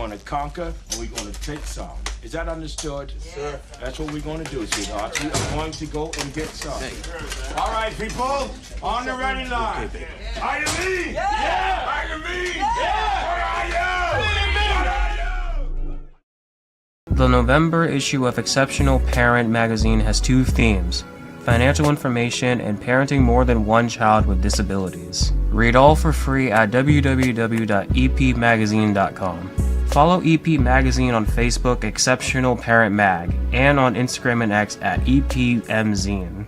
going to conquer and we're going to take some. Is that understood? Yes, sir. That's what we're going to do, sweetheart. We are going to go and get some. All right, people, on the ready line. Are you me? Yeah! Are you me? Yeah! What are you? What are you? The November issue of Exceptional Parent magazine has two themes: financial information and parenting more than one child with disabilities. Read all for free at www.epmagazine.com. Follow EP Magazine on Facebook, Exceptional Parent Mag, and on Instagram and X at EPMZine.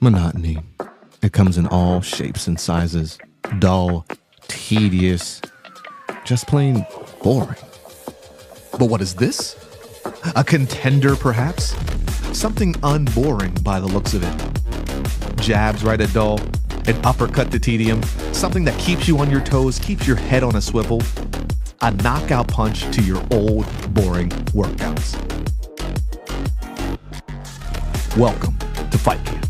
Monotony. It comes in all shapes and sizes. Dull, tedious, just plain boring. But what is this? A contender, perhaps? Something unboring by the looks of it. Jabs right at dull, an uppercut to tedium, something that keeps you on your toes, keeps your head on a swivel, a knockout punch to your old, boring workouts. Welcome to Fight Camp.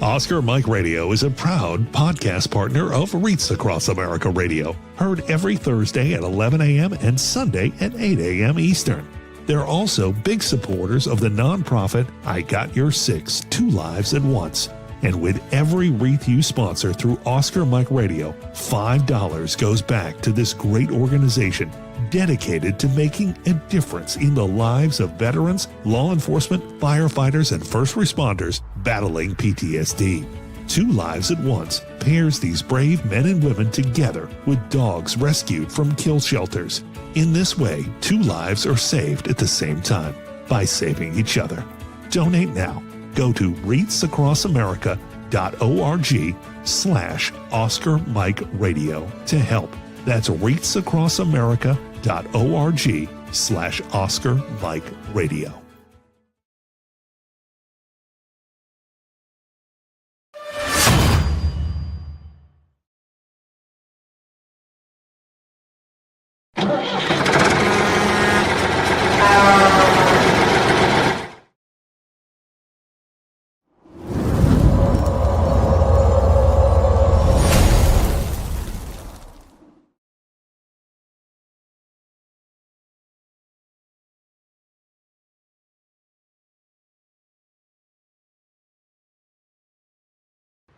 Oscar Mike Radio is a proud podcast partner of Reach Across America Radio, heard every Thursday at 11 a.m. and Sunday at 8 a.m. Eastern. They're also big supporters of the nonprofit I Got Your Six, Two Lives at Once. And with every wreath you sponsor through Oscar Mike Radio, $5 goes back to this great organization dedicated to making a difference in the lives of veterans, law enforcement, firefighters, and first responders battling PTSD. Two Lives at Once pairs these brave men and women together with dogs rescued from kill shelters. In this way, two lives are saved at the same time by saving each other. Donate now. Go to reachacrossamerica.org/Oscar Mike Radio to help. That's reachacrossamerica.org/Oscar Mike Radio.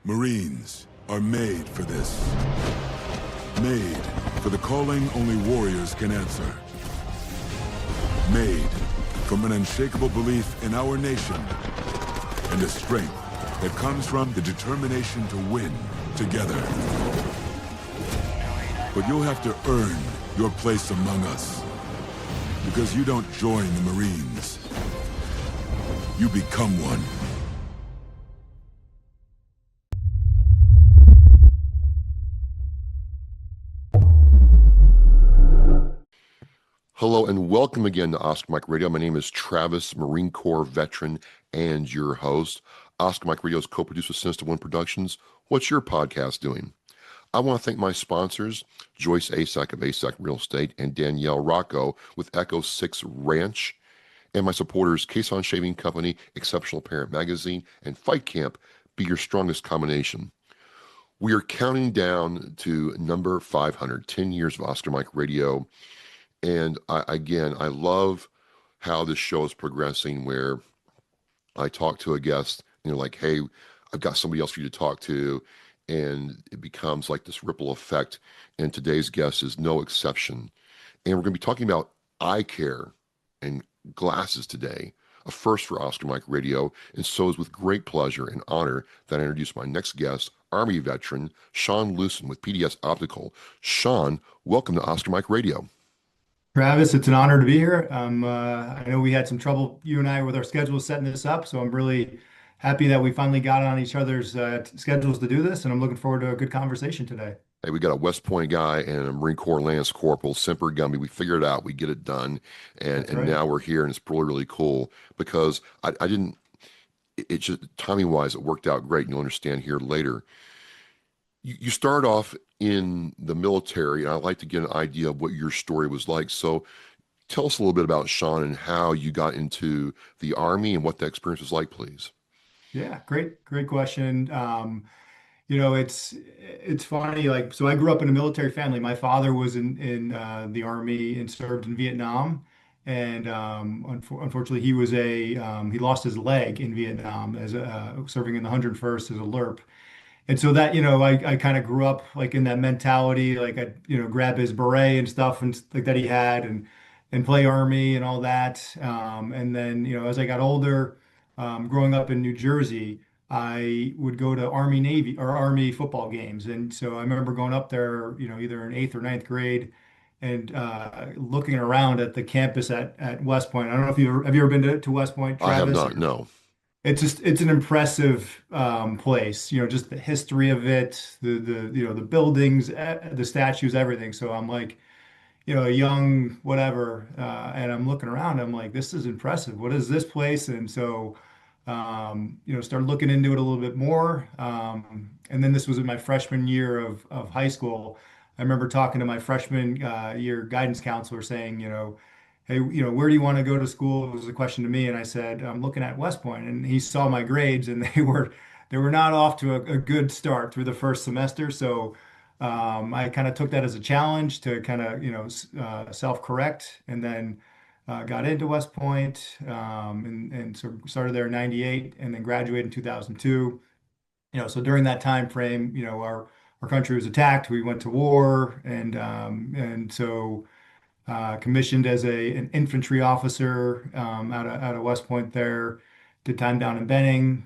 Marines are made for this. Made for the calling only warriors can answer. Made from an unshakable belief in our nation and a strength that comes from the determination to win together. But you'll have to earn your place among us, because you don't join the Marines. You become one. Hello and welcome again to Oscar Mike Radio. My name is Travis, Marine Corps veteran and your host. Oscar Mike Radio is co-produced with Sinister One Productions. What's your podcast doing? I want to thank my sponsors, Joyce Asack of Asack Real Estate and Danielle Rocco with Echo 6 Ranch, and my supporters, Cason Shaving Company, Exceptional Parent Magazine, and Fight Camp. Be your strongest combination. We are counting down to number 500, 10 years of Oscar Mike Radio. And I love how this show is progressing, where I talk to a guest and they're like, hey, I've got somebody else for you to talk to. And it becomes like this ripple effect. And today's guest is no exception. And we're going to be talking about eye care and glasses today, a first for Oscar Mike Radio. And so it's with great pleasure and honor that I introduce my next guest, Army veteran Sean Lewson with PDS Optical. Sean, welcome to Oscar Mike Radio. Travis, it's an honor to be here. I know we had some trouble, you and I, with our schedules setting this up, so I'm really happy that we finally got on each other's schedules to do this, and I'm looking forward to a good conversation today. Hey, we got a West Point guy and a Marine Corps Lance Corporal, Semper Gumby. We figured it out. We get it done, and Right. now we're here, and it's really, really cool because I didn't. It just timing wise, it worked out great, and you'll understand here later. You start off in the military, and I'd like to get an idea of what your story was like. So tell us a little bit about Sean and how you got into the Army and what that experience was like, please. Yeah, great question. It's funny. Like, so I grew up in a military family. My father was in the army and served in Vietnam, and unfortunately, he lost his leg in Vietnam as serving in the 101st as a LERP. And so that, I kind of grew up like in that mentality, like I, grab his beret and stuff and like that he had and play army and all that. And then, as I got older, growing up in New Jersey, I would go to Army Navy or Army football games. And so I remember going up there, either in eighth or ninth grade and looking around at the campus at West Point. I don't know if have you ever been to West Point, I have Travis? not. No. It's an impressive place, just the history of it, the buildings, the statues, everything. So I'm like, a young whatever, and I'm looking around. I'm like, this is impressive. What is this place? And so, started looking into it a little bit more. And then this was in my freshman year of high school. I remember talking to my freshman year guidance counselor saying, hey, where do you want to go to school? It was a question to me, and I said, I'm looking at West Point, and he saw my grades, and they were not off to a good start through the first semester. So I kind of took that as a challenge to kind of self-correct, and then got into West Point, and so started there in '98, and then graduated in 2002. So during that time frame, our country was attacked. We went to war, and so commissioned as an infantry officer out of West Point there. Did time down in Benning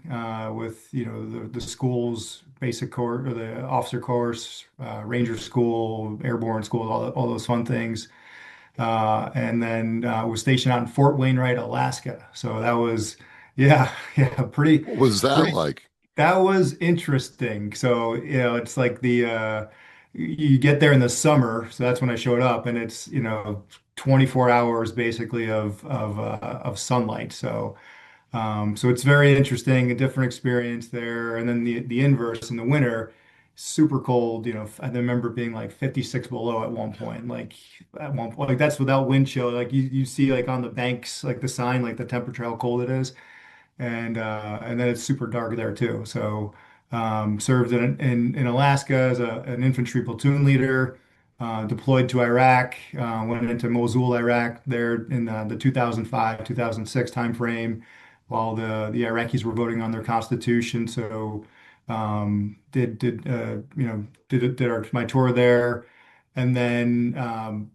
with the school's basic course or the officer course, Ranger School, Airborne School, all those fun things. And then was stationed out in Fort Wainwright, Alaska. So that was, yeah, yeah, What was that pretty like? that was interesting. So, it's like you get there in the summer, so that's when I showed up, and it's, 24 hours basically of sunlight. So it's very interesting, a different experience there. And then the inverse in the winter, super cold. I remember being like 56 below at one point. Like at one point, like that's without wind chill. Like you see like on the banks, like the sign, like the temperature, how cold it is, and then it's super dark there too. So served in Alaska as an infantry platoon leader. Deployed to Iraq, went into Mosul, Iraq, there in the 2005, 2006 timeframe, while the Iraqis were voting on their constitution. So did my tour there, and then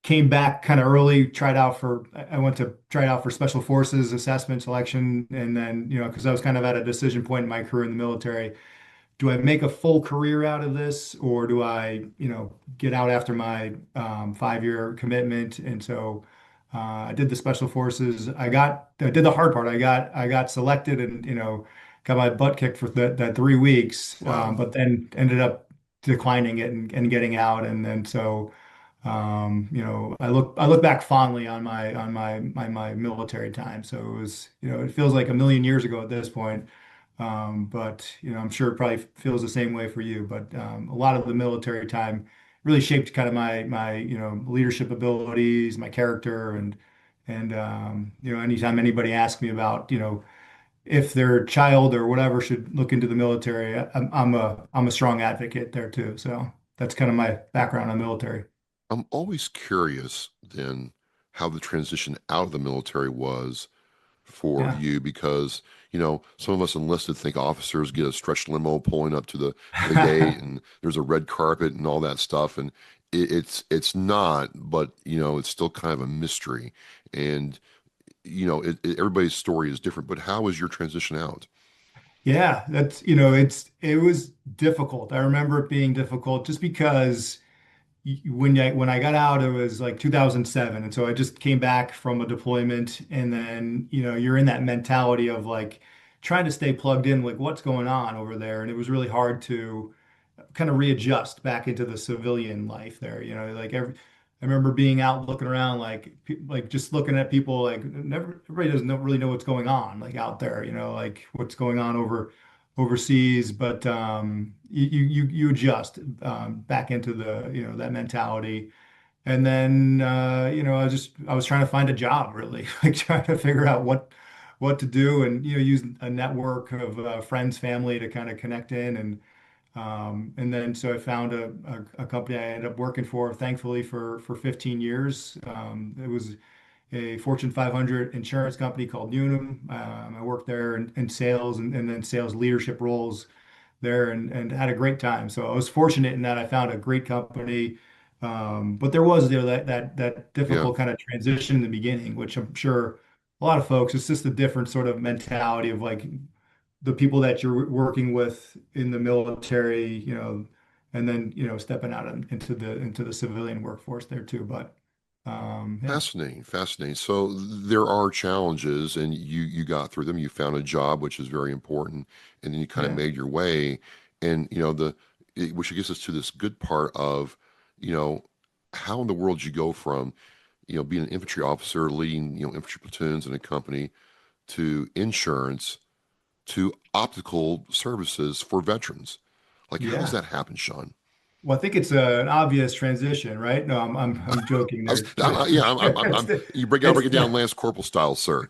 came back kind of early. I went to try out for Special Forces assessment selection, and then because I was kind of at a decision point in my career in the military. Do I make a full career out of this, or do I, get out after my 5-year commitment? And so I did the special forces. I did the hard part. I got selected, and got my butt kicked for that 3 weeks, Wow. but then ended up declining it and getting out. And then so I look back fondly on my military time. So it was, it feels like a million years ago at this point. But I'm sure it probably feels the same way for you. But a lot of the military time really shaped kind of my leadership abilities, my character, and anytime anybody asks me about if their child or whatever should look into the military, I'm a strong advocate there too. So that's kind of my background on military. I'm always curious then how the transition out of the military was for Yeah. you because, some of us enlisted think officers get a stretch limo pulling up to the gate and there's a red carpet and all that stuff. And it's not, but, it's still kind of a mystery. And, everybody's story is different, but how was your transition out? Yeah, it was difficult. I remember it being difficult just because when I got out, it was like 2007, and so I just came back from a deployment, and then you're in that mentality of like trying to stay plugged in, like what's going on over there, and it was really hard to kind of readjust back into the civilian life there. Like I remember being out looking around, like just looking at people, like never everybody doesn't really know what's going on, like out there, like what's going on overseas. But you adjust back into the that mentality. And then I was trying to find a job really, like trying to figure out what to do, and use a network of friends, family to kind of connect in, and then so I found a company I ended up working for, thankfully, for 15 years. It was a Fortune 500 insurance company called Unum. I worked there in sales and then sales leadership roles there, and had a great time. So I was fortunate in that I found a great company. But there was, that Yeah. difficult kind of transition in the beginning, which I'm sure a lot of folks, it's just a different sort of mentality of like the people that you're working with in the military, and then, stepping out into the civilian workforce there too. But yeah, Fascinating, fascinating. So there are challenges, and you got through them. You found a job, which is very important, and then you kind of yeah, made your way. And which gets us to this good part of, you know, how in the world you go from, being an infantry officer, leading, infantry platoons in a company, to insurance, to optical services for veterans. Like, how does yeah. that happen, Sean? Well, I think it's an obvious transition, right? No, I'm joking I was, there. yeah, It's you it's break it down Lance Corporal style, sir.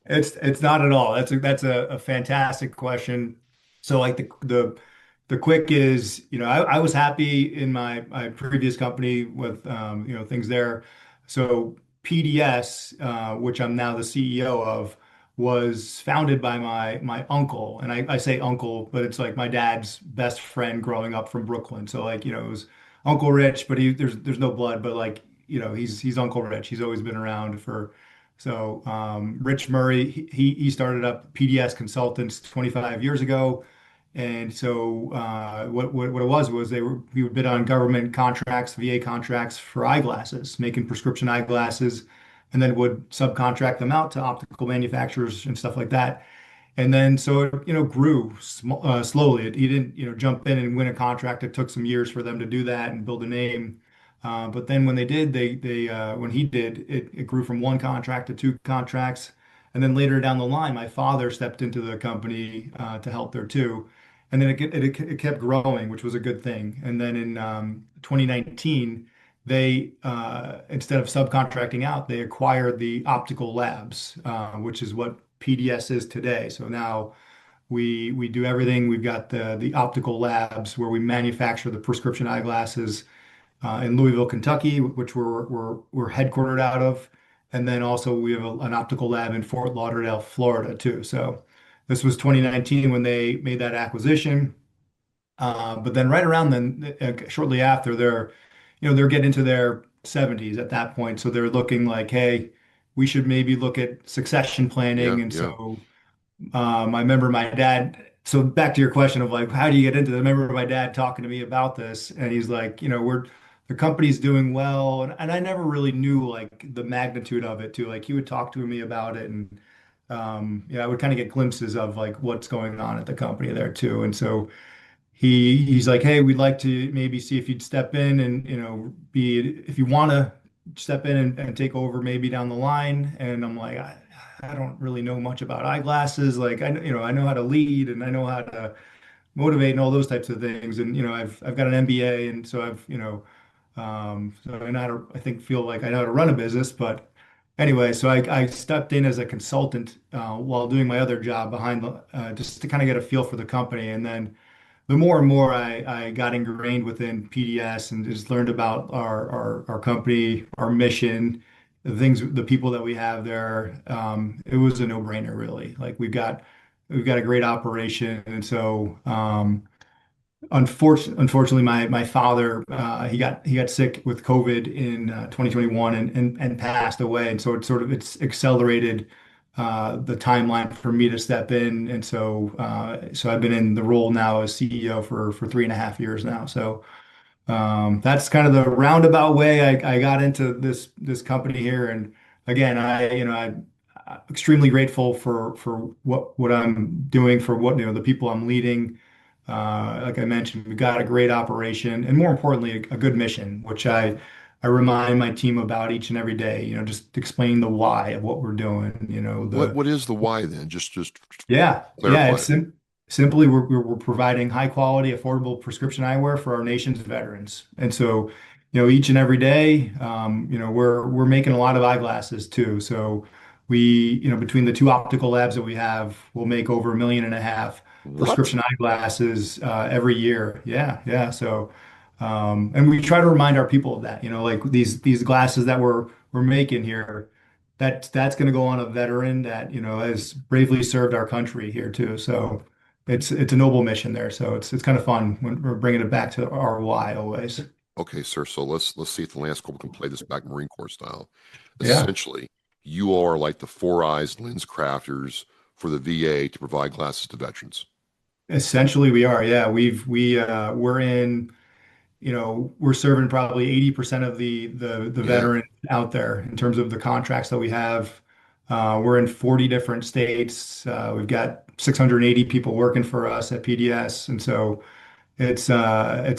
it's not at all. That's a fantastic question. So like the quick is, I was happy in my previous company with things there. So PDS, which I'm now the CEO of, was founded by my uncle. And I say uncle, but it's like my dad's best friend growing up from Brooklyn. So like, it was Uncle Rich, but there's no blood, but like, he's Uncle Rich. He's always been around for so Rich Murray, he started up PDS Consultants 25 years ago. And so what it was he would bid on government contracts, VA contracts for eyeglasses, making prescription eyeglasses, and then would subcontract them out to optical manufacturers and stuff like that. And then so it, grew slowly. He didn't, jump in and win a contract. It took some years for them to do that and build a name. But then when they did, when he did, it grew from one contract to two contracts. And then later down the line, my father stepped into the company to help there too. And then it kept growing, which was a good thing. And then in 2019, they instead of subcontracting out, they acquired the optical labs, which is what PDS is today. So now we do everything. We've got the optical labs where we manufacture the prescription eyeglasses in Louisville, Kentucky, which we're headquartered out of, and then also we have an optical lab in Fort Lauderdale, Florida, too. So this was 2019 when they made that acquisition. But then right around then, shortly after, they're getting into their 70s at that point. So they're looking like, hey, we should maybe look at succession Yeah, planning. And yeah, so I remember my dad. So back to your question of like, how do you get into it? I remember my dad talking to me about this, and he's like, the company's doing well, and I never really knew like the magnitude of it too. Like he would talk to me about it, and I would kind of get glimpses of like what's going on at the company there too. And so he's like, hey, we'd like to maybe see if you'd step in and be if you want to step in and take over maybe down the line. And I'm like, I don't really know much about eyeglasses. Like I know how to lead and I know how to motivate and all those types of things. And I've got an MBA, and so I've so I know how to, I think feel like I know how to run a business. But anyway, so I stepped in as a consultant while doing my other job behind the just to kind of get a feel for the company. And then the more and more I got ingrained within PDS and just learned about our company, our mission, the people that we have there, it was a no-brainer really. Like we've got a great operation, and so unfortunately, my father he got sick with COVID in 2021 and passed away, and so it's accelerated the timeline for me to step in, and so I've been in the role now as CEO for 3.5 years now. So that's kind of the roundabout way I got into this company here, and again, I'm extremely grateful for what I'm doing, for what the people I'm leading. Like I mentioned, we've got a great operation, and more importantly, a good mission, which I remind my team about each and every day. Just explain the why of what we're doing. what is the why then? Just Yeah, yeah, clarify. simply we're providing high quality, affordable prescription eyewear for our nation's veterans. And so, each and every day, we're making a lot of eyeglasses too. So between the two optical labs that we have, we'll make over 1.5 million What? prescription eyeglasses every year. Yeah, yeah. So, and we try to remind our people of that. Like these glasses that we're making here, that's going to go on a veteran that has bravely served our country here too. So, it's a noble mission there. So it's kind of fun when we're bringing it back to our why always. Okay, sir. So let's see if the Lance Corporal can play this back Marine Corps style. Yeah. Essentially, you are like the four eyes lens crafters for the VA to provide glasses to veterans. Essentially, we are. Yeah, we're in. We're serving probably 80% of the Yeah. veterans out there in terms of the contracts that we have. We're in 40 different states. We've got 680 people working for us at PDS, and so it's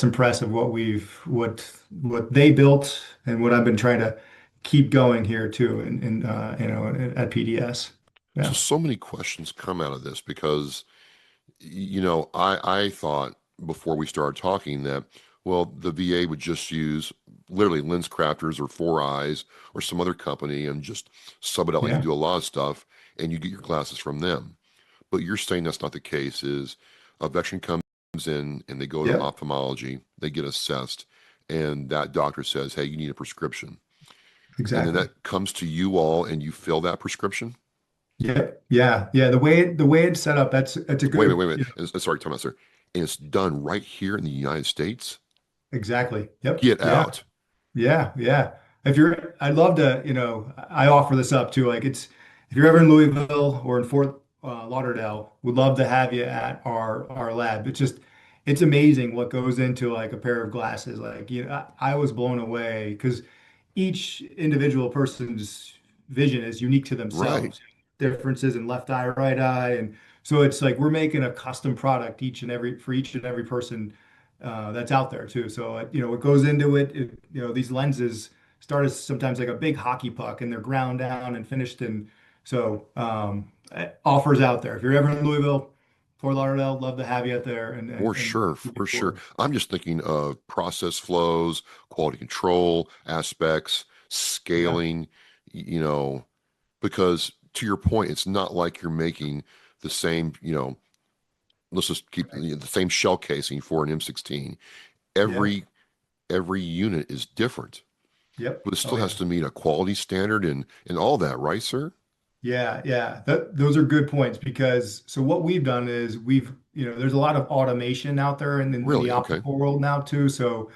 impressive what they built and what I've been trying to keep going here too, at PDS. Yeah, So many questions come out of this because, I thought before we started talking that, well, the VA would just use literally lens crafters or Four Eyes or some other company and just sub it out like you yeah, do a lot of stuff and you get your glasses from them. But you're saying that's not the case, is a veteran comes in and they go to yeah, ophthalmology, they get assessed, and that doctor says, hey, you need a prescription. And then exactly. that comes to you all and you fill that prescription. Yeah, yeah, yeah. The way it's set up, that's a Wait, wait, good, wait, wait. Sorry, time out, sir. And it's done right here in the United States. exactly. Yep. Get Yeah. out. Yeah, yeah. I'd love to, I offer this up too. Like if you're ever in Louisville or in Fort Lauderdale, we'd love to have you at our lab. It's amazing what goes into like a pair of glasses. Like, I was blown away because each individual person's vision is unique to Right. themselves. Differences in left eye, right eye, and so it's like we're making a custom product for each and every person that's out there too. So what goes into these lenses start as sometimes like a big hockey puck, and they're ground down and finished. And so offers out there. If you're ever in Louisville, Fort Lauderdale, love to have you out there For and sure, move for sure. forward. I'm just thinking of process flows, quality control aspects, Yeah, scaling, you know, because to your point, it's not like you're making the same, let's just keep right. the same shell casing for an M16. Yeah, Every unit is different, yep. but it Oh still has yeah. to meet a quality standard and all that, right, sir? Yeah, yeah. Those are good points because so what we've done is there's a lot of automation out there in the Really? Okay. optical world now too. So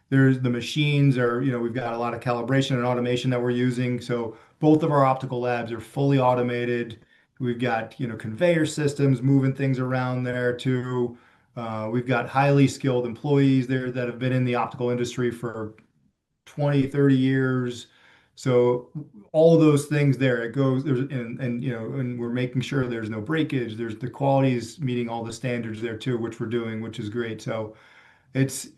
there's the machines we've got a lot of calibration and automation that we're using. So both of our optical labs are fully automated. We've got, conveyor systems moving things around there too. We've got highly skilled employees there that have been in the optical industry for 20, 30 years. So all of those things there, it goes there's and we're making sure there's no breakage. There's the quality is meeting all the standards there too, which we're doing, which is great. So it's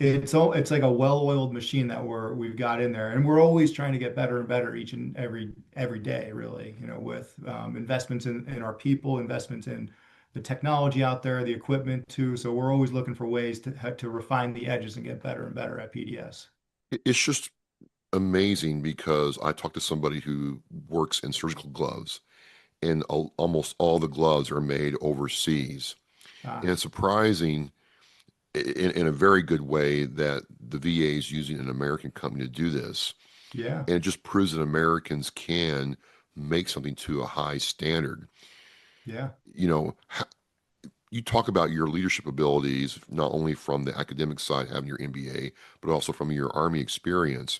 like a well-oiled machine that we've got in there, and we're always trying to get better and better each and every day, really. With investments in our people, investments in the technology out there, the equipment too. So we're always looking for ways to refine the edges and get better and better at PDS. It's just amazing because I talked to somebody who works in surgical gloves, and almost all the gloves are made overseas. And Ah, it's surprising in a very good way that the VA is using an American company to do this. yeah, And it just proves that Americans can make something to a high standard. yeah, You know, you talk about your leadership abilities, not only from the academic side, having your MBA, but also from your Army experience.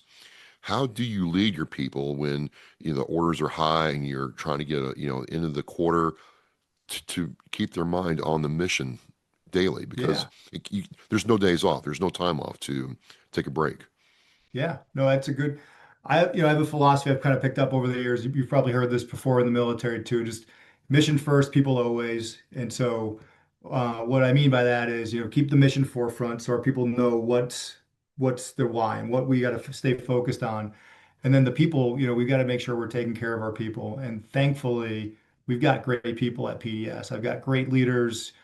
How do you lead your people when the orders are high and you're trying to get end of the quarter to keep their mind on the mission daily? Because yeah. there's no days off, there's no time off to take a break. Yeah, no, that's a good. I have a philosophy I've kind of picked up over the years. You've probably heard this before in the military too. Just mission first, people always. And so, what I mean by that is, keep the mission forefront so our people know what's their why and what we got to stay focused on. And then the people, we've got to make sure we're taking care of our people. And thankfully, we've got great people at PDS. I've got great leaders,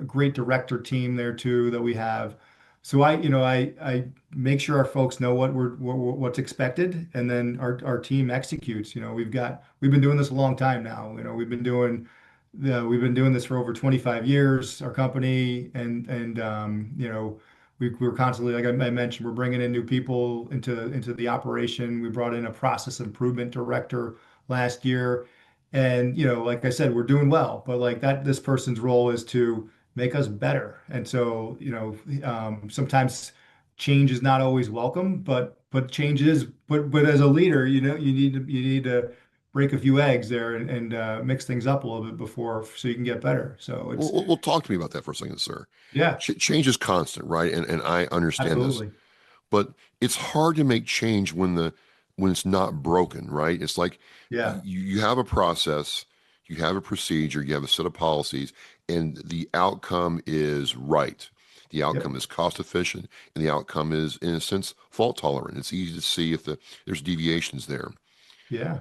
great director team there too that we have. So I make sure our folks know what's expected, and then our team executes. We've been doing this a long time now. We've been doing this for over 25 years, our company, and we're constantly, like I mentioned, we're bringing in new people into the operation. We brought in a process improvement director last year, and like I said, we're doing well. But like that, this person's role is to make us better. And so, sometimes change is not always welcome, but change is. But as a leader, you need to break a few eggs there and mix things up a little bit before so you can get better. So it's Well, talk to me about that for a second, sir. yeah, Change is constant, right? And I understand this, absolutely. but it's hard to make change when it's not broken, right? It's like Yeah, you have a process, you have a procedure, you have a set of policies, and the outcome is right. The outcome yep, is cost efficient, and the outcome is, in a sense, fault tolerant. It's easy to see if there's deviations there. yeah,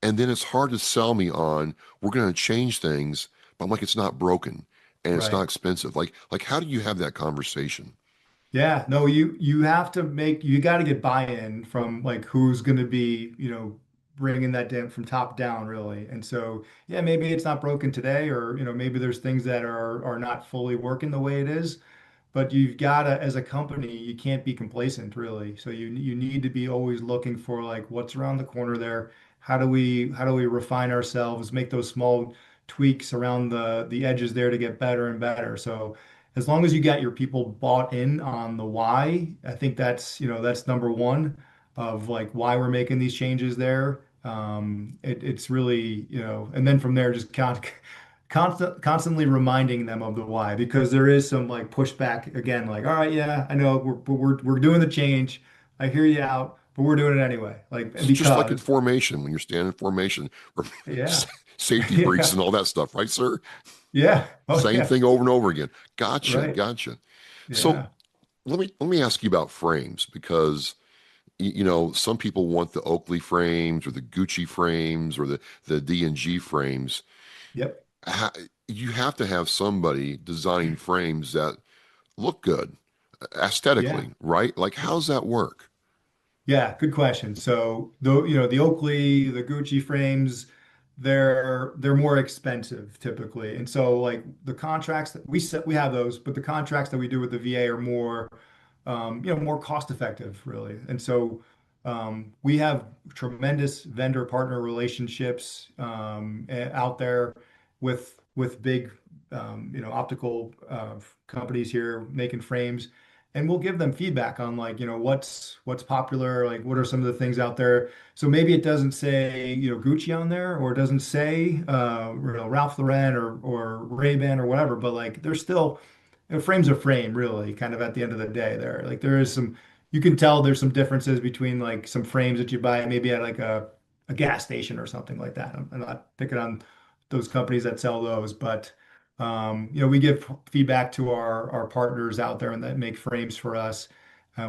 And then it's hard to sell me on we're going to change things, but I'm like, it's not broken and it's not right. expensive. Like how do you have that conversation? Yeah, no, you got to get buy-in from like who's going to be, bringing that down from top down really. And so, yeah, maybe it's not broken today, or maybe there's things that are not fully working the way it is. But you've got to, as a company, you can't be complacent really. So you need to be always looking for like what's around the corner there. How do we refine ourselves, make those small tweaks around the edges there to get better and better. So as long as you got your people bought in on the why, I think that's number one of like why we're making these changes there. It's really, and then from there just constantly reminding them of the why, because there is some like pushback again, like, all right, yeah, I know we're doing the change. I hear you out, but we're doing it anyway. Like, It's just like in because formation, when you're standing in formation, or yeah, safety briefs yeah, and all that stuff, right, sir? yeah, oh Same yeah, thing over and over again. Gotcha, right, gotcha. So yeah, let me ask you about frames because some people want the Oakley frames or the Gucci frames or the D&G frames. yep, Ha- you have to have somebody designing frames that look good yeah. aesthetically, right? Like, how's that work? Yeah, good question. So the Oakley, the Gucci frames, they're more expensive typically. And so like the contracts that we have those, but the contracts that we do with the VA are more cost effective really. And so we have tremendous vendor partner relationships out there with big optical companies here making frames, and we'll give them feedback on like what's popular, like what are some of the things out there. So maybe it doesn't say Gucci on there, or it doesn't say Ralph Lauren or Ray-Ban or whatever, but like there's still frame's a frame really, kind of at the end of the day there. Like there is some, you can tell there's some differences between like some frames that you buy maybe at like a gas station or something like that. I'm not picking on those companies that sell those, but we give feedback to our partners out there and that make frames for us.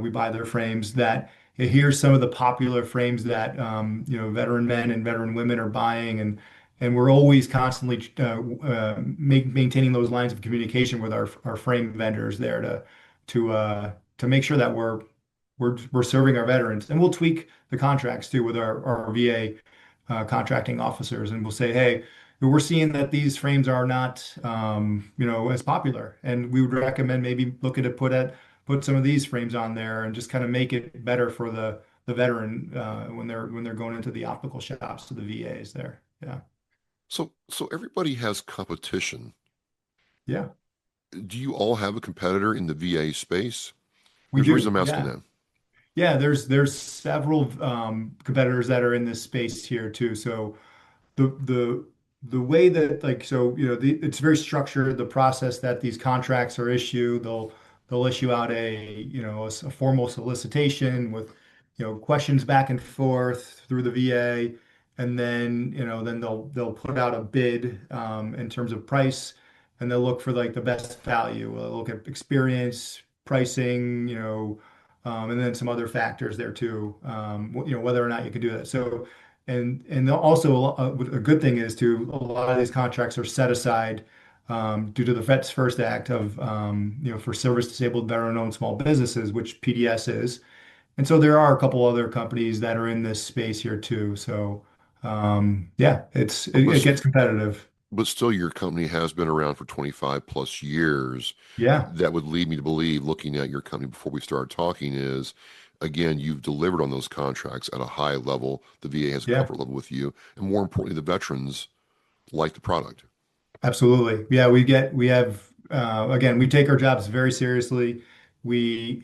We buy their frames. That here's some of the popular frames that veteran men and veteran women are buying, and we're always constantly maintaining those lines of communication with our frame vendors there to make sure that we're serving our veterans, and we'll tweak the contracts too with our VA contracting officers, and we'll say, hey, we're seeing that these frames are not as popular, and we would recommend maybe looking to put some of these frames on there and just kind of make it better for the veteran when they're going into the optical shops to the VAs there. Yeah. So everybody has competition. Yeah, Do you all have a competitor in the VA space? we There's a reason do. I'm asking Yeah. that. Yeah, there's several competitors that are in this space here too. So the way that like so it's very structured, the process that these contracts are issued. They'll issue out a formal solicitation with questions back and forth through the VA, and then they'll put out a bid in terms of price, and they'll look for like the best value. They'll look at experience, pricing, and then some other factors there too, whether or not you can do that. So and also a good thing is, too, a lot of these contracts are set aside due to the Vets First Act of for service disabled veteran-owned small businesses, which PDS is. And so there are a couple other companies that are in this space here too. So yeah, it But, gets competitive. but still, your company has been around for 25 plus years. Yeah, That would lead me to believe, looking at your company before we start talking, is again, you've delivered on those contracts at a high level. The VA has a yeah. comfort level with you, and more importantly, the veterans like the product. Absolutely. Yeah, we have, again, we take our jobs very seriously. We,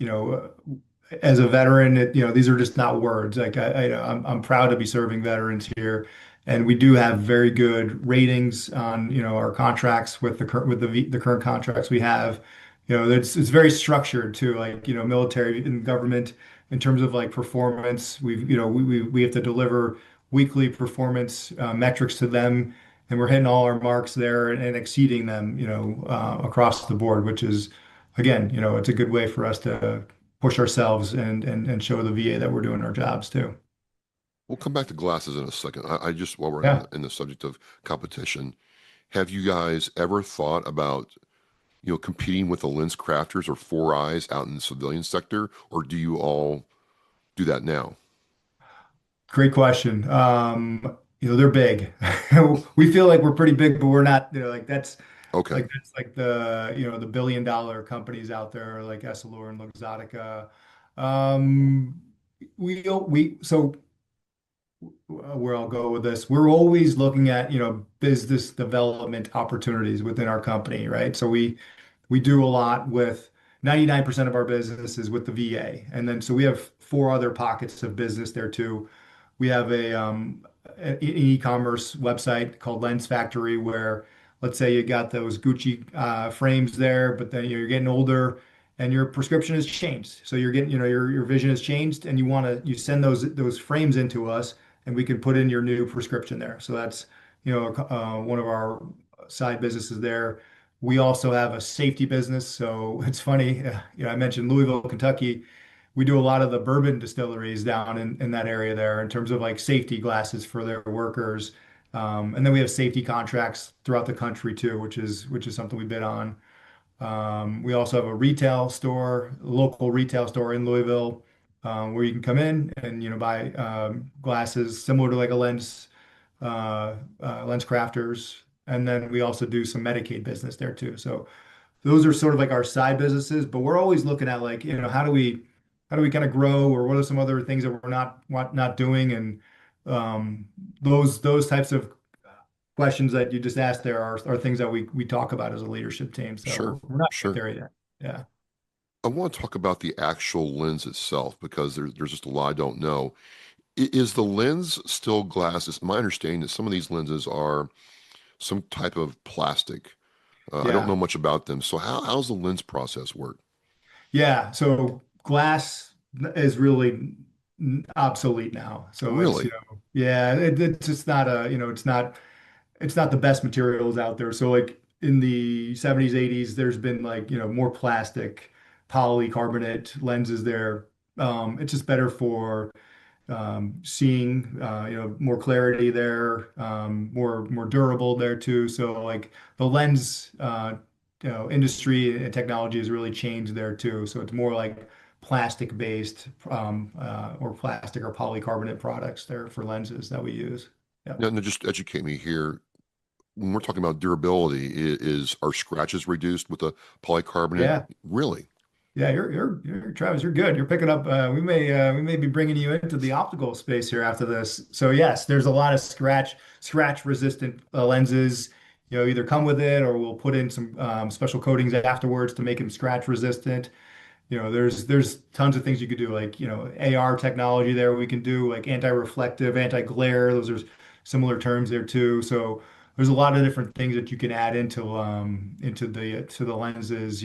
as a veteran, these are just not words. Like I'm proud to be serving veterans here, and we do have very good ratings on, our contracts with the current contracts we have. It's very structured too, like, military and government in terms of like performance. We have to deliver weekly performance metrics to them, and we're hitting all our marks there and exceeding them, across the board, which is, again, it's a good way for us to push ourselves and show the VA that we're doing our jobs too. We'll come back to glasses in a second. I just, while we're Yeah. in the subject of competition, have you guys ever thought about, competing with the lens crafters or Four Eyes out in the civilian sector, or do you all do that now? Great question. They're big. We feel like we're pretty big, but we're not, Okay, that's like the billion-dollar companies out there like Essilor and Luxottica. Um, so where I'll go with this, we're always looking at, business development opportunities within our company, right? So we do a lot with 99% of our business is with the VA. And then so we have four other pockets of business there too. We have an e-commerce website called Lens Factory where let's say you got those Gucci frames there, but then you're getting older and your prescription has changed. So you're getting, your vision has changed and you send those frames into us and we can put in your new prescription there. So that's, one of our side businesses there. We also have a safety business. So it's funny, I mentioned Louisville, Kentucky. We do a lot of the bourbon distilleries down in that area there in terms of like safety glasses for their workers. And then we have safety contracts throughout the country too, which is something we bid on. We also have a local retail store in Louisville, where you can come in and buy glasses similar to like a lens crafters. And then we also do some Medicaid business there too. So those are sort of like our side businesses, but we're always looking at like, how do we kind of grow, or what are some other things that we're not doing? And those types of questions that you just asked there are things that we talk about as a leadership team. So sure, we're not quite sure. there yet. Yeah. I want to talk about the actual lens itself because there's just a lot I don't know. Is the lens still glass? It's my understanding that some of these lenses are some type of plastic. I don't Yeah. know much about them. So how's the lens process work? Yeah. So glass is really obsolete now. So it's, Really? yeah, it's just not it's not the best materials out there. So like in the 70s, 80s, there's been like, more plastic polycarbonate lenses there. It's just better for seeing, more clarity there, more durable there too. So like the lens, industry and technology has really changed there too. So it's more like plastic based, or plastic or polycarbonate products there for lenses that we use. Yeah. Now, just educate me here. When we're talking about durability, are scratches reduced with the polycarbonate? Yeah. Really? Yeah, you're Travis, you're good. You're picking up. We may be bringing you into the optical space here after this. So yes, there's a lot of scratch resistant lenses. Either come with it or we'll put in some special coatings afterwards to make them scratch resistant. There's tons of things you could do, like, AR technology there we can do, like anti-reflective, anti-glare. Those are similar terms there too. So there's a lot of different things that you can add into the lenses,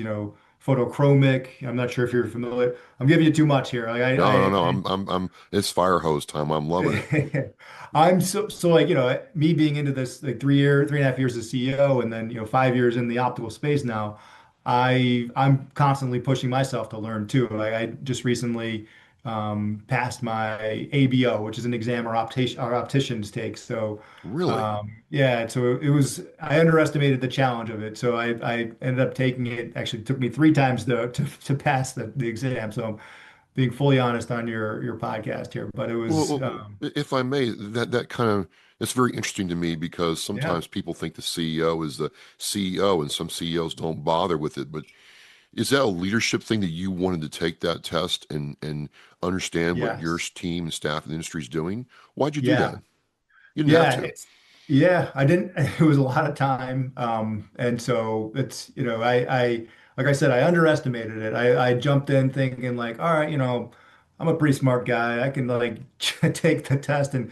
photochromic. I'm not sure if you're familiar. I'm giving you too much here. Like No, no, no. It's fire hose time. I'm loving it. I'm so like, me being into this like 3.5 years as CEO and then, 5 years in the optical space now, I'm constantly pushing myself to learn too. Like I just recently, passed my ABO, which is an exam our opticians take. So Really? yeah, so it was, I underestimated the challenge of it. So I ended up taking it. Actually, it took me 3 times to pass the exam. So I'm being fully honest on your podcast here, but it was If I may, that kind of it's very interesting to me because yeah. sometimes people think the CEO is the CEO, and some CEOs don't bother with it. But is that a leadership thing that you wanted to take that test and understand what your Yes. team and staff and the industry is doing? Why'd you do that? Yeah. You didn't have Yeah, to. I didn't, it was a lot of time. And so it's, like I said, I underestimated it. I jumped in thinking like, all right, I'm a pretty smart guy. I can like take the test and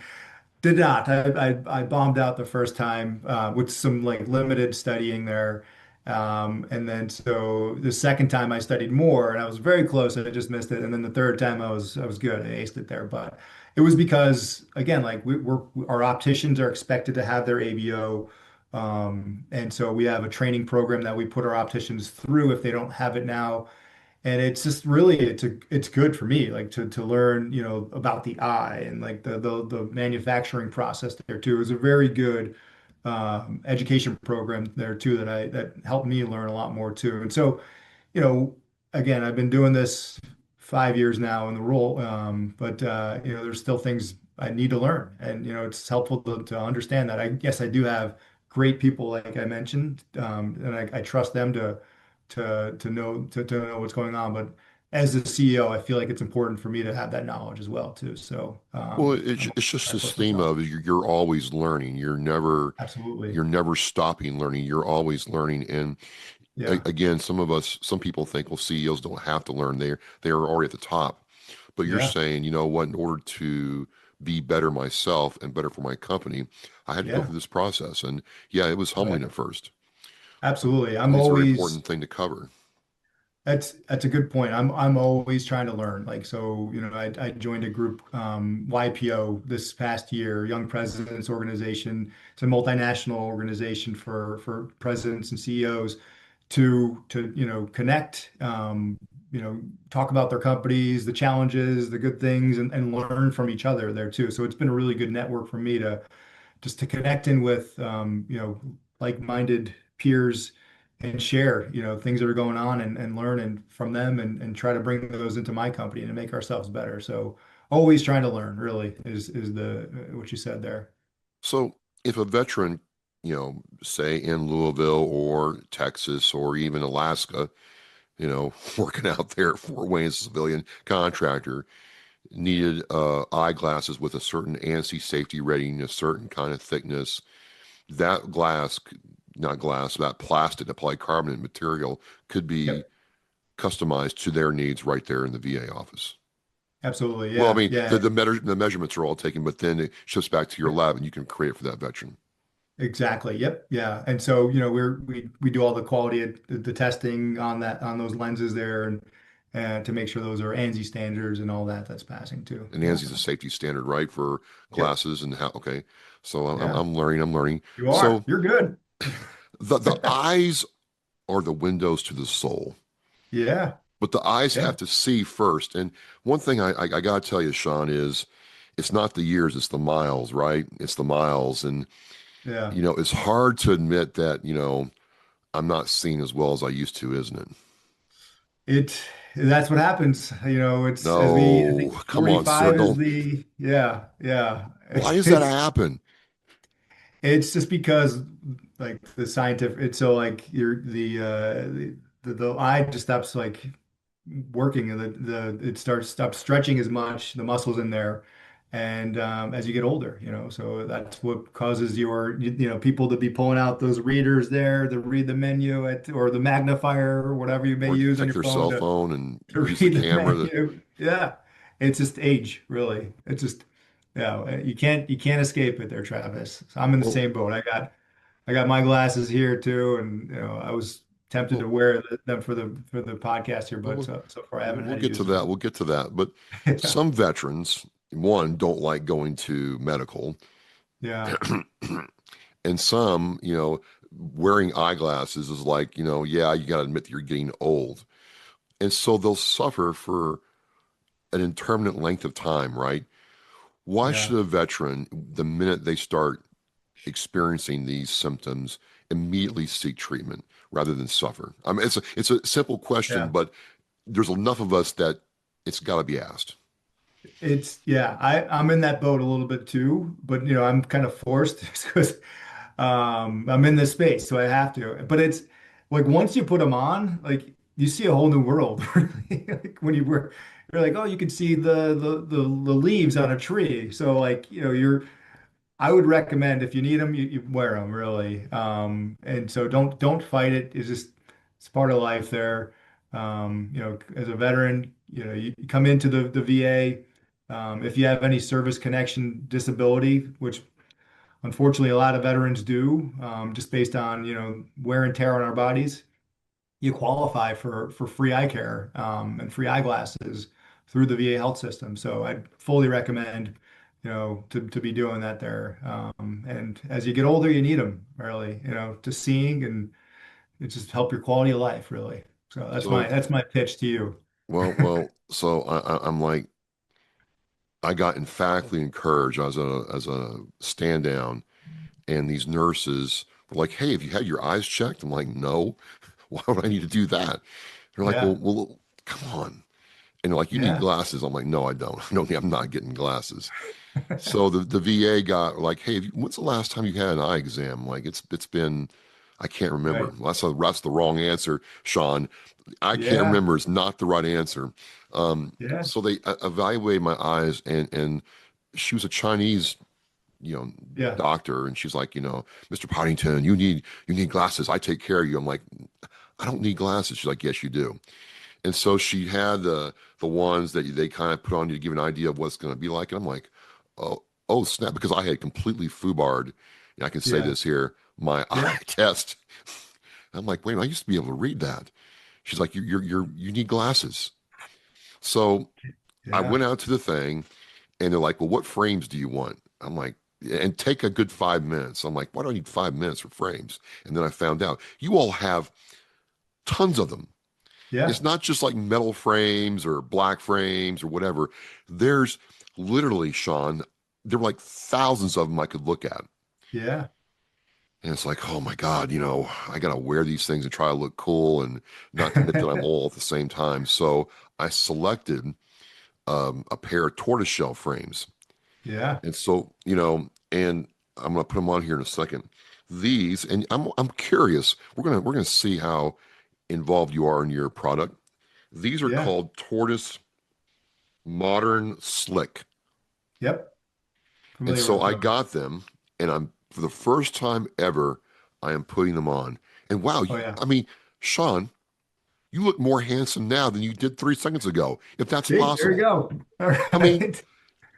did not. I bombed out the first time with some like limited studying there. And then so the second time I studied more and I was very close and I just missed it. And then the third time I was good. I aced it there. But it was because again, like our opticians are expected to have their ABO. And so we have a training program that we put our opticians through if they don't have it now. And it's just really it's good for me like to learn about the eye and like the manufacturing process there too. It was a very good education program there too that helped me learn a lot more too. And so you know again I've been doing this 5 years now in the role, but there's still things I need to learn, and it's helpful to understand that. I guess I do have great people like I mentioned, and I trust them to know what's going on. But as the CEO, I feel like it's important for me to have that knowledge as well too. So Well, it's just I this push theme myself. of you're always learning. Absolutely. You're never stopping learning. You're always learning. And Yeah. again, some people think, well, CEOs don't have to learn. They're already at the top. But you're Yeah. saying, you know what, in order to be better myself and better for my company, I had to go Yeah. through this process. And yeah, it was Right. humbling at first. Absolutely. I I'm think it's a very always important thing to cover. That's a good point. I'm always trying to learn. Like so, I joined a group, YPO, this past year, Young Presidents Organization. It's a multinational organization for presidents and CEOs to connect, talk about their companies, the challenges, the good things, and learn from each other there too. So it's been a really good network for me to just to connect in with like-minded peers and share things that are going on and learn from them and try to bring those into my company and to make ourselves better. So always trying to learn really is the what you said there. So if a veteran, say in Louisville or Texas or even Alaska, working out there at Fort Wayne as a civilian contractor, needed eyeglasses with a certain ANSI safety rating, a certain kind of thickness, that not glass, that plastic, the polycarbonate material could be Yep, customized to their needs right there in the VA office. absolutely. Well, I Yeah, mean, yeah, the measurements are all taken, but then it shifts back to your lab and you can create it for that veteran. exactly. Yep, yeah. And so we do all the quality of the testing on those lenses there and to make sure those are ANSI standards and all that's passing too. And Yeah. ANSI is a safety standard, right, for Yep. glasses and how, okay. So Yeah. I'm learning, I'm learning. You are. So You're good. the eyes are the windows to the soul. Yeah. But the eyes Yeah. have to see first. And one thing I got to tell you, Sean, is it's not the years, it's the miles, right? It's the miles. And, Yeah. it's hard to admit that, I'm not seeing as well as I used to, isn't it? That's what happens. It's I No, think come on, sir. 45 is Don't. yeah. Why does that It's happen? it's just because like the scientific it's so like you're the eye just stops like working and it stops stretching as much the muscles in there and as you get older so that's what causes people to be pulling out those readers there to read the menu or the magnifier or whatever you may Or use on take your their phone cell to phone and to use the read the camera. menu. Yeah. It's just age, really. It's just, you can't escape it there, Travis. So I'm in the Well, same boat. I got my glasses here too, and I was tempted well, to wear them for the podcast here, well, but we'll so far I haven't we'll had to get to use that. them. We'll get to that. But Yeah. some veterans, one, don't like going to medical. Yeah. And some, wearing eyeglasses is like, yeah, you got to admit that you're getting old. And so they'll suffer for an interminate length of time, right? Why Yeah. should a veteran, the minute they start experiencing these symptoms, immediately seek treatment rather than suffer? I mean, it's a simple question, Yeah. but there's enough of us that it's got to be asked. Yeah, I'm in that boat a little bit too, but I'm kind of forced because I'm in this space, so I have to. But it's like once you put them on, like you see a whole new world. Really. Like when you're like, oh, you can see the leaves on a tree. So like, I would recommend if you need them, you wear them really. And so don't fight it. It's part of life there. As a veteran, you come into the VA. If you have any service connection disability, which unfortunately a lot of veterans do, just based on, wear and tear on our bodies, you qualify for free eye care, and free eyeglasses through the VA health system. So I'd fully recommend, to be doing that there. And as you get older, you need them really, to seeing, and it just help your quality of life really. So So, that's my pitch to you. so I'm like, I got emphatically encouraged as a stand down, and these nurses were like, "Hey, have you had your eyes checked?" I'm like, "No, why would I need to do that?" They're like, Yeah. well, come on." And they're like, "You need Yeah. glasses." I'm like, "No, I don't. No, I'm not getting glasses." So the VA got like, "Hey, when's the last time you had an eye exam?" Like it's been, I can't remember. Right. That's the wrong answer, Sean. I can't Yeah. remember. It's not the right answer. Yeah. So they evaluated my eyes, and she was a Chinese, Yeah. doctor, and she's like, "Mr. Poddington, you need glasses. I take care of you." I'm like, "I don't need glasses." She's like, "Yes, you do." And so she had the ones that they kind of put on you to give an idea of what it's going to be like. And I'm like, oh snap, because I had completely foobarred, and I can say Yeah. this here, my Yeah. eye test. I'm like, wait, I used to be able to read that. She's like, you need glasses. So I Yeah. went out to the thing, and they're like, well, what frames do you want? I'm like, and take a good 5 minutes. I'm like, why do I need 5 minutes for frames? And then I found out you all have tons of them. Yeah. It's not just like metal frames or black frames or whatever. There's literally, Sean, there were like thousands of them I could look at. Yeah. And it's like, oh my God, I got to wear these things and try to look cool and not admit that I'm old at the same time. So I selected a pair of tortoiseshell frames. Yeah. And so, and I'm going to put them on here in a second. These, and I'm curious, we're gonna see how involved you are in your product. These are Yeah. called Tortoise Modern Slick. Yep. And Familiar so with I those. got them, and I'm for the first time ever, I am putting them on. And wow, Oh yeah. I mean, Sean, you look more handsome now than you did 3 seconds ago, if that's See, there you possible. go. All I mean, right.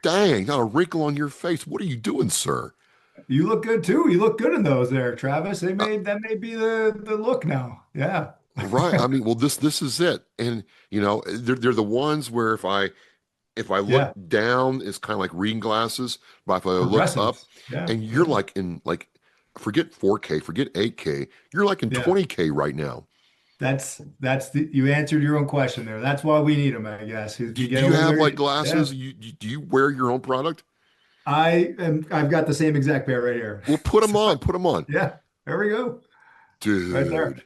dang, not a wrinkle on your face. What are you doing, sir? You look good too. You look good in those there, Travis. Uh, That may be the look now. Yeah. right. I mean, well, this is it. And they're the ones where if I look Yeah. down, it's kind of like reading glasses. But if I look up, Progressives. Yeah. and you're Yeah. like in like, forget 4K, forget 8K, you're like in Yeah. 20K right now. You answered your own question there. That's why we need them, I guess. As you Do get you have older, like yeah. glasses? Do you wear your own product? I've got the same exact pair right here. Well, put them So, on, put them on, yeah. There we go. Right there. dude. Look at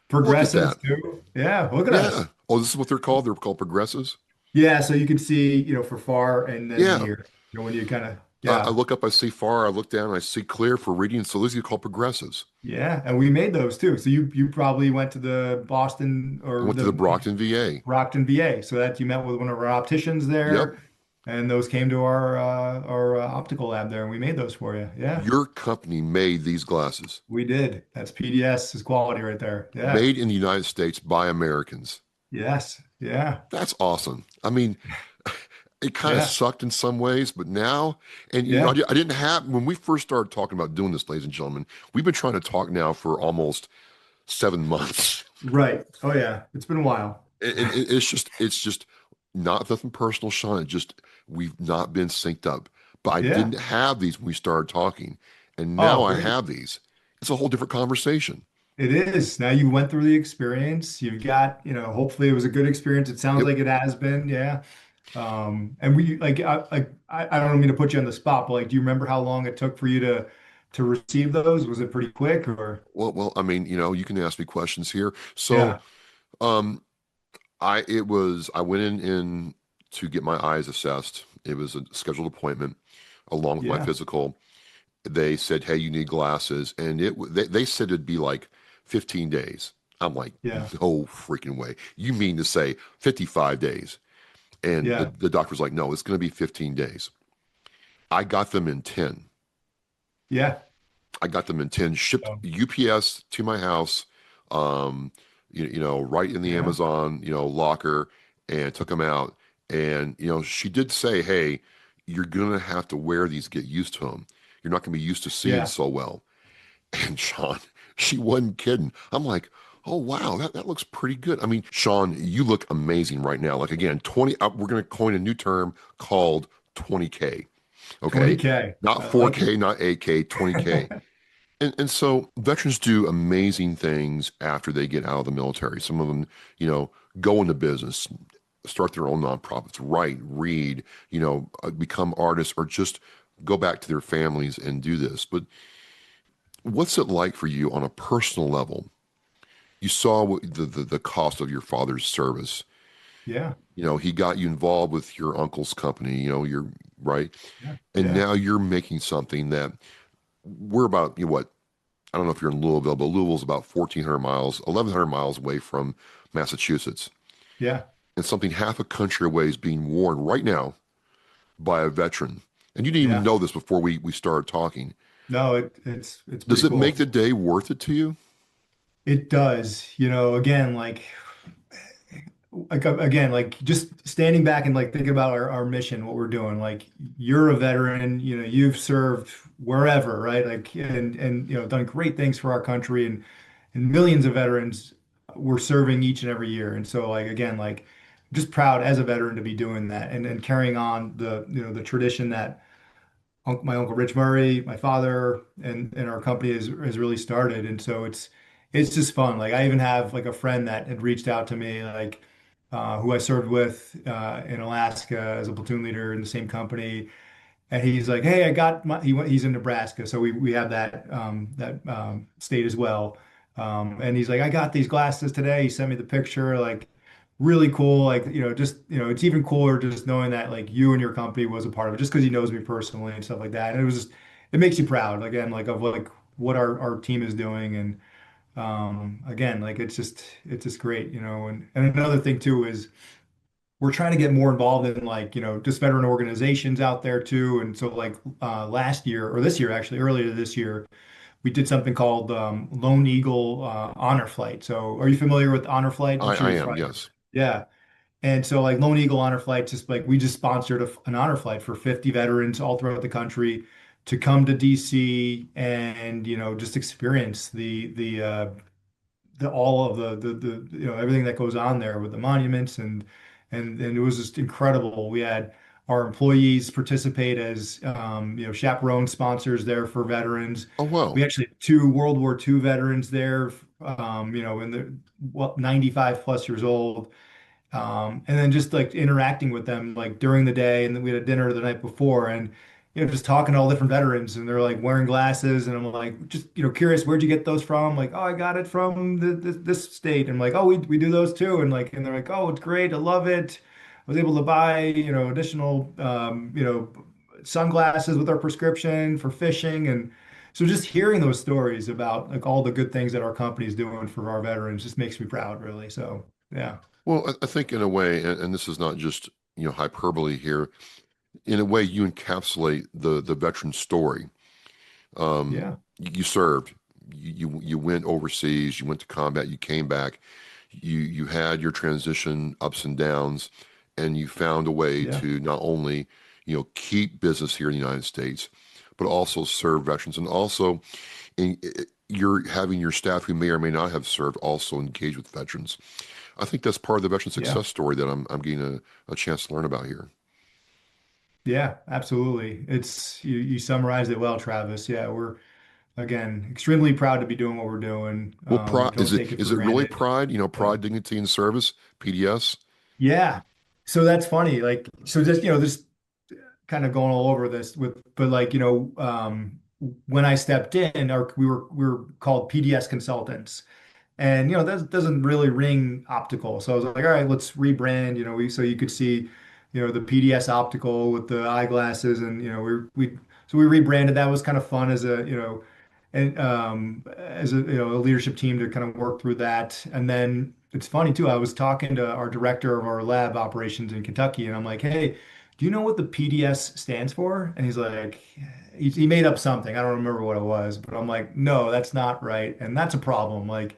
Progressives that. too. Yeah. Look at Yeah. us. Oh, this is what they're called. They're called progressives. Yeah. So you can see, for far and then Yeah. near, when you kind of, I yeah. look up, I see far. I look down, I see clear for reading. So these are called progressives. Yeah, and we made those too. So you probably went to the Boston I or went to the the Brockton VA. Brockton VA. So that you met with one of our opticians Yep. there, and those came to our optical lab there, and we made those for you. Yeah, Your company made these glasses, we did. That's PDS is quality right there. Yeah. made in the United States by Americans. Yes. Yeah. That's awesome. I mean, it kind of Yeah. sucked in some ways, but now, and Yeah. I didn't have, when we first started talking about doing this, ladies and gentlemen, we've been trying to talk now for almost 7 months. Right. Oh yeah. It's been a while. And it's just not nothing personal, Sean. It just, we've not been synced up. But I Yeah. didn't have these when we started talking. And now Oh, I great. have these. It's a whole different conversation. It is. Now you went through the experience. You've got, hopefully it was a good experience. It sounds It like it has been. Yeah. And we I don't mean to put you on the spot, but like, do you remember how long it took for you to receive those? Was it pretty quick or? Well, I mean, you can ask me questions here. So, Yeah, um, I went in to get my eyes assessed. It was a scheduled appointment along with my yeah, physical. They said, "Hey, you need glasses," and they said it'd be like 15 days. I'm like, yeah, no freaking way. You mean to say 55 days? And yeah, the doctor was like, no, it's going to be 15 days. I got them in 10. yeah. I got them in 10, shipped So, UPS to my house, um, right in the yeah, Amazon, locker, and took them out. And, she did say, hey, you're going to have to wear these, get used to them. You're not going to be used to seeing yeah, so well. And Sean, she wasn't kidding. I'm like, oh, wow, that looks pretty good. I mean, Sean, you look amazing right now. Like, again, 20, we're going to coin a new term called 20K. Okay. 20K. Not I like 4K, not 8K, 20K. it. And so veterans do amazing things after they get out of the military. Some of them, go into business, start their own nonprofits, write, read, become artists, or just go back to their families and do this. But what's it like for you on a personal level? You saw what the cost of your father's service. Yeah, He got you involved with your uncle's company, you're right. yeah, And yeah, now you're making something that we're about, what, I don't know if you're in Louisville, but Louisville's about 1,400 miles, 1,100 miles away from Massachusetts. yeah, And something half a country away is being worn right now by a veteran. And you didn't even yeah. know this before we started talking. No, it's Does pretty it make cool. the day worth it to you? It does, again, again, like just standing back and like thinking about our mission, what we're doing. Like you're a veteran, you've served wherever, right? Like and done great things for our country and millions of veterans we're serving each and every year. And so like again, like just proud as a veteran to be doing that and carrying on the tradition that my uncle Rich Murray, my father, and our company has really started. And so it's just fun. Like I even have like a friend that had reached out to me, like who I served with in Alaska as a platoon leader in the same company. And he's like, "Hey, I got he's in Nebraska, so we have that state as well." And he's like, "I got these glasses today." He sent me the picture, like really cool. Like just it's even cooler just knowing that like you and your company was a part of it, just because he knows me personally and stuff like that. And it was just it makes you proud again, like of like what our team is doing. And again, like it's just great, and another thing too is we're trying to get more involved in like, just veteran organizations out there too. And so like last year or this year, actually earlier this year, we did something called Lone Eagle Honor Flight. So are you familiar with Honor Flight? I'm sure I you've am, probably yes. yeah. And so like Lone Eagle Honor Flight, just like we just sponsored an honor flight for 50 veterans all throughout the country to come to DC and, just experience the all of the everything that goes on there with the monuments and it was just incredible. We had our employees participate as chaperone sponsors there for veterans. Oh, We wow. actually had two World War II veterans there, in the 95 plus years old. And then just like interacting with them like during the day, and then we had a dinner the night before, and just talking to all different veterans, and they're like wearing glasses, and I'm like just curious, where'd you get those from? Like, oh, I got it from this state. And I'm like, oh, we do those too, and they're like, oh, it's great, I love it. I was able to buy additional sunglasses with our prescription for fishing, and so just hearing those stories about like all the good things that our company is doing for our veterans just makes me proud, really. So yeah. Well, I think in a way, and this is not just, hyperbole here, in a way you encapsulate the veteran story. Yeah. You served, you went overseas, you went to combat, you came back, you had your transition ups and downs, and you found a way Yeah. to not only, keep business here in the United States, but also serve veterans, and also you're having your staff who may or may not have served also engage with veterans. I think that's part of the veteran Yeah. success story that I'm getting a chance to learn about here. Yeah, absolutely. It's you summarized it well, Travis. Yeah, we're again extremely proud to be doing what we're doing. Well, pride Don't take it is for it really granted. pride? So Pride, dignity, and service, PDS. yeah. So that's funny. Like, so just, just kind of going all over this but like, when I stepped in, we were called PDS consultants. And that doesn't really ring optical. So I was like, all right, let's rebrand. So you could see, the PDS optical with the eyeglasses, and we rebranded. That was kind of fun as a leadership team to kind of work through that. And then it's funny too. I was talking to our director of our lab operations in Kentucky, and I'm like, hey, do you know what the PDS stands for? And he's like, he made up something. I don't remember what it was, but I'm like, no, that's not right, and that's a problem. Like,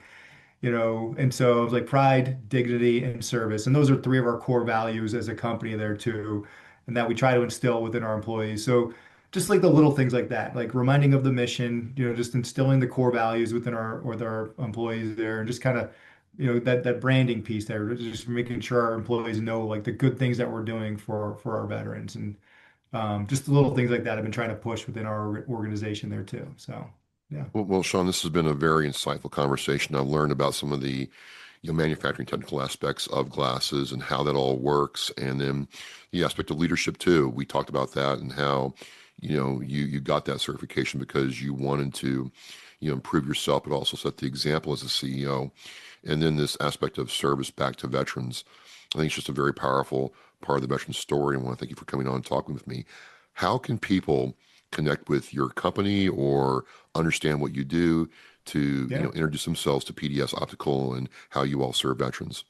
and so it was like pride, dignity, and service. And those are three of our core values as a company there too, and that we try to instill within our employees. So just like the little things like that, like reminding of the mission, just instilling the core values with our employees there, and just kind of, that branding piece there, just making sure our employees know like the good things that we're doing for our veterans, and just the little things like that I've been trying to push within our organization there too. So. Yeah. Well, Sean, this has been a very insightful conversation. I've learned about some of the manufacturing technical aspects of glasses and how that all works, and then the aspect of leadership too. We talked about that and how you got that certification because you wanted to improve yourself, but also set the example as a CEO. And then this aspect of service back to veterans, I think it's just a very powerful part of the veteran story. I want to thank you for coming on and talking with me. How can people connect with your company or understand what you do to introduce themselves to PDS Optical and how you all serve veterans?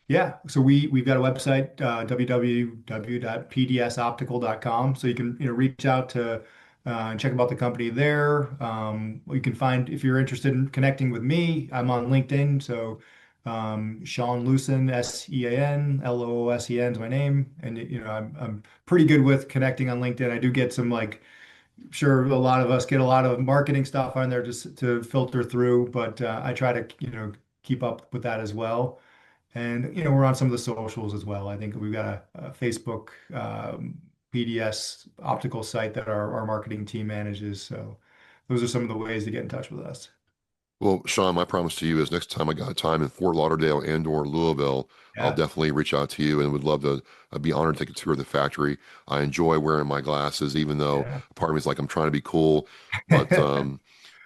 Yeah, so we've got a website, www.pdsoptical.com. So you can reach out to and check about the company there. You can find, if you're interested in connecting with me, I'm on LinkedIn. So Sean Loosen, SeanLoosen is my name, and I'm pretty good with connecting on LinkedIn. I do get some sure a lot of us get a lot of marketing stuff on there just to filter through, but I try to keep up with that as well. And we're on some of the socials as well. I think we've got a Facebook PDS optical site that our marketing team manages. So those are some of the ways to get in touch with us. Well, Sean, my promise to you is next time I got time in Fort Lauderdale and/or Louisville, I'll definitely reach out to you and would love to be honored to take a tour of the factory. I enjoy wearing my glasses, even though part of me is like I'm trying to be cool, but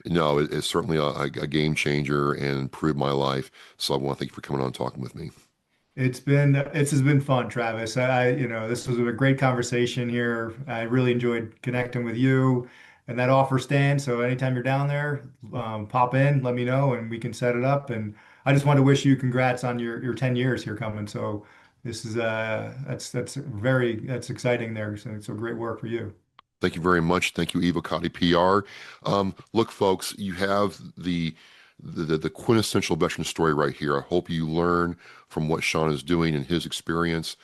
no, it's certainly a game changer and improved my life. So I want to thank you for coming on and talking with me. This has been fun, Travis. This was a great conversation here. I really enjoyed connecting with you. And that offer stands. So anytime you're down there, pop in, let me know, and we can set it up. And I just want to wish you congrats on your 10 years here coming. So this is that's exciting there. So great work for you. Thank you very much. Thank you, Evocati PR. Look, folks, you have the quintessential veteran story right here. I hope you learn from what Sean is doing and his experience.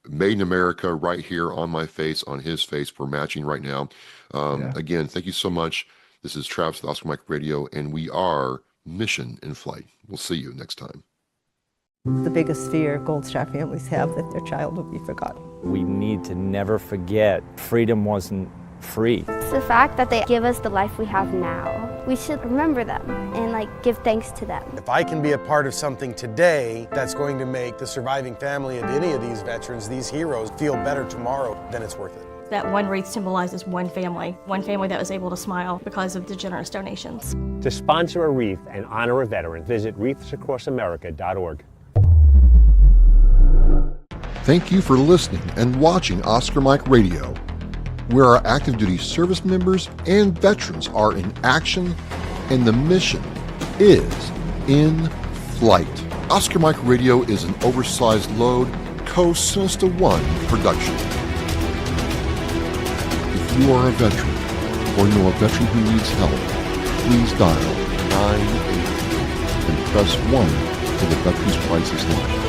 Made in America right here on my face, on his face. We're matching right now. Again, thank you so much. This is Travis with Oscar Mike Radio, and we are Mission in Flight. We'll see you next time. The biggest fear Gold Star families have, that their child will be forgotten. We need to never forget freedom wasn't free. It's the fact that they give us the life we have now. We should remember them and give thanks to them. If I can be a part of something today that's going to make the surviving family of any of these veterans, these heroes, feel better tomorrow, then it's worth it. That one wreath symbolizes one family that was able to smile because of the generous donations. To sponsor a wreath and honor a veteran, visit wreathsacrossamerica.org. Thank you for listening and watching Oscar Mike Radio, where our active duty service members and veterans are in action and the mission is in flight. Oscar Mike Radio is an oversized load co-Sinister One production. If you are a veteran or know a veteran who needs help, please dial 988 and press 1 for the Veterans Crisis Line.